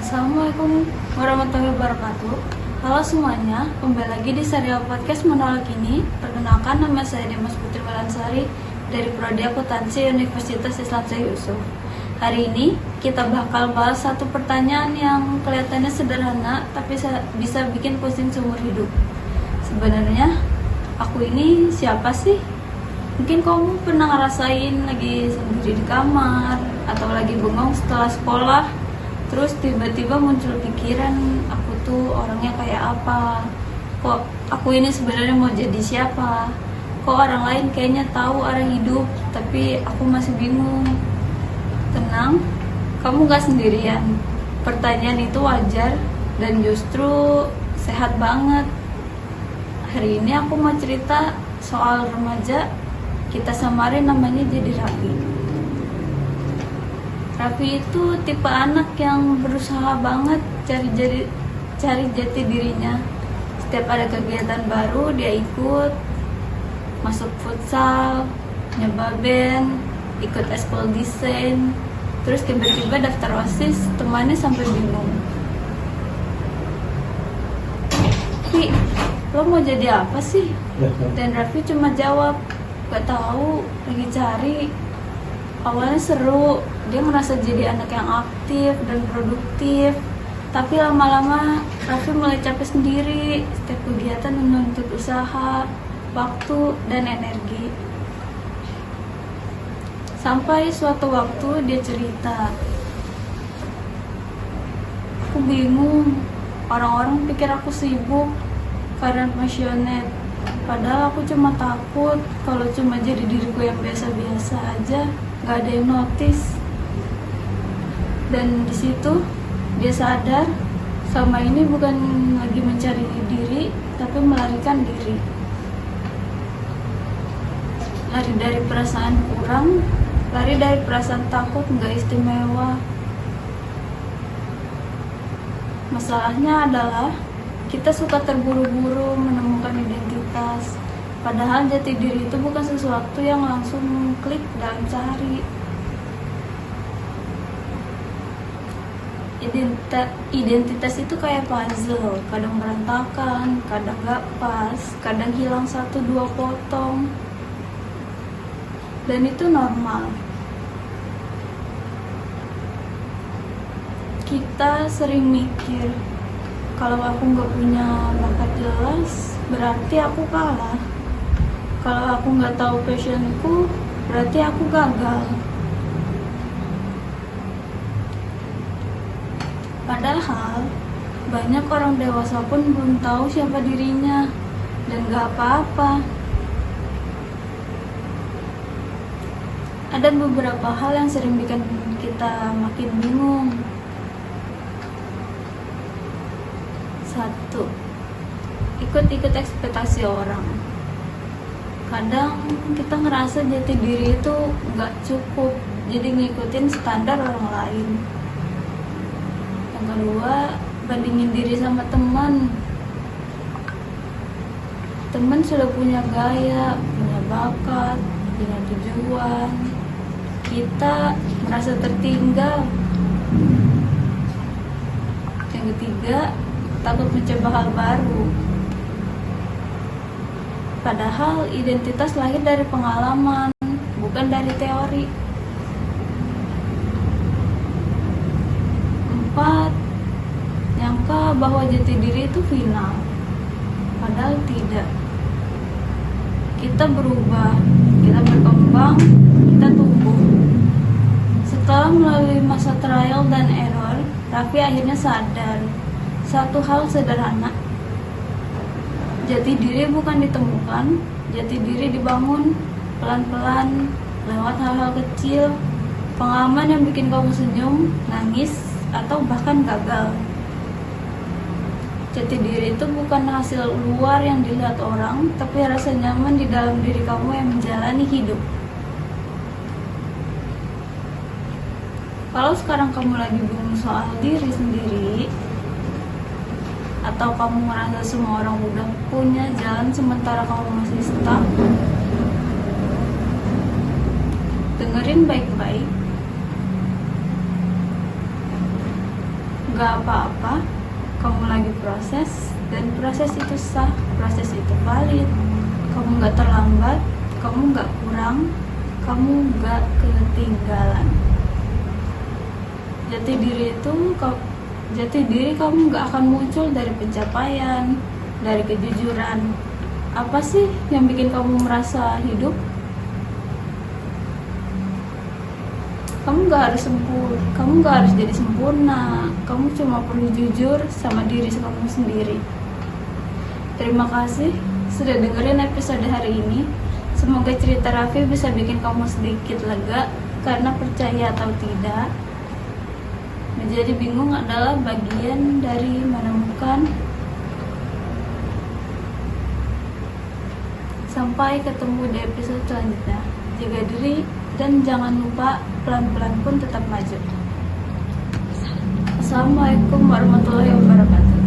Assalamualaikum warahmatullahi wabarakatuh. Halo semuanya, kembali lagi di serial podcast Menolak ini. Perkenalkan, nama saya Dimas Putri Malansari dari Prodi Akuntansi Universitas Islam Syekh Yusuf. Hari ini kita bakal bahas satu pertanyaan yang kelihatannya sederhana tapi bisa bikin pusing seumur hidup. Sebenarnya aku ini siapa sih? Mungkin kamu pernah ngerasain lagi sendiri di kamar atau lagi bengong setelah sekolah, terus tiba-tiba muncul pikiran, aku tuh orangnya kayak apa? Kok aku ini sebenarnya mau jadi siapa? Kok orang lain kayaknya tahu arah hidup, tapi aku masih bingung. Tenang, kamu gak sendirian. Pertanyaan itu wajar dan justru sehat banget. Hari ini aku mau cerita soal remaja, kita samarin namanya jadi Raffi. Raffi itu tipe anak yang berusaha banget cari jati dirinya. Setiap ada kegiatan baru dia ikut, masuk futsal, nyoba band, ikut eskul desain, terus tiba-tiba daftar OSIS, temannya sampai bingung. Raffi, lo mau jadi apa sih? Dan Raffi cuma jawab, gak tahu, lagi cari. Awalnya seru, dia merasa jadi anak yang aktif dan produktif. Tapi lama-lama Raffi mulai capek sendiri. Setiap kegiatan menuntut usaha, waktu, dan energi. Sampai suatu waktu dia cerita, aku bingung, orang-orang pikir aku sibuk karena passionate. Padahal aku cuma takut kalau cuma jadi diriku yang biasa-biasa aja, gak ada yang notice. Dan di situ dia sadar selama ini bukan lagi mencari diri, tapi melarikan diri. Lari dari perasaan kurang, lari dari perasaan takut gak istimewa. Masalahnya adalah kita suka terburu-buru menemukan identitas, padahal jati diri itu bukan sesuatu yang langsung klik dalam sehari. Identitas itu kayak puzzle, kadang berantakan, kadang gak pas, kadang hilang 1-2 potong, dan itu normal. Kita sering mikir, kalau aku gak punya bakat jelas, berarti aku kalah. Kalau aku gak tahu passionku, berarti aku gagal. Padahal banyak orang dewasa pun belum tahu siapa dirinya, dan gak apa-apa. Ada beberapa hal yang sering bikin kita makin bingung. 1. Ikut-ikut ekspektasi orang. Kadang kita ngerasa jati diri itu gak cukup, jadi ngikutin standar orang lain. Yang kedua, bandingin diri sama teman. Teman sudah punya gaya, punya bakat, punya tujuan. Kita merasa tertinggal. Yang ketiga, takut mencoba hal baru. Padahal identitas lahir dari pengalaman, bukan dari teori. 4. Nyangka bahwa jati diri itu final, padahal tidak. Kita berubah, kita berkembang, kita tumbuh. Setelah melalui masa trial dan error, Raffi akhirnya sadar satu hal sederhana. Jati diri bukan ditemukan, jati diri dibangun pelan-pelan lewat hal-hal kecil, pengalaman yang bikin kamu senyum, nangis, atau bahkan gagal. Jati diri itu bukan hasil luar yang dilihat orang, tapi rasa nyaman di dalam diri kamu yang menjalani hidup. Kalau sekarang kamu lagi bingung soal diri sendiri, atau kamu merasa semua orang udah punya jalan sementara kamu masih stuck, dengerin baik-baik. nggak apa-apa, kamu lagi proses, dan proses itu sah, proses itu valid. Kamu nggak terlambat, kamu nggak kurang, kamu nggak ketinggalan. Jati diri kamu nggak akan muncul dari pencapaian, dari kejujuran. Apa sih yang bikin kamu merasa hidup? Kamu nggak harus jadi sempurna. Kamu cuma perlu jujur sama diri kamu sendiri. Terima kasih sudah dengerin episode hari ini. Semoga cerita Raffi bisa bikin kamu sedikit lega, karena percaya atau tidak, menjadi bingung adalah bagian dari menemukan. Sampai ketemu di episode selanjutnya. Jaga diri dan jangan lupa pelan-pelan pun tetap maju. Assalamualaikum warahmatullahi wabarakatuh.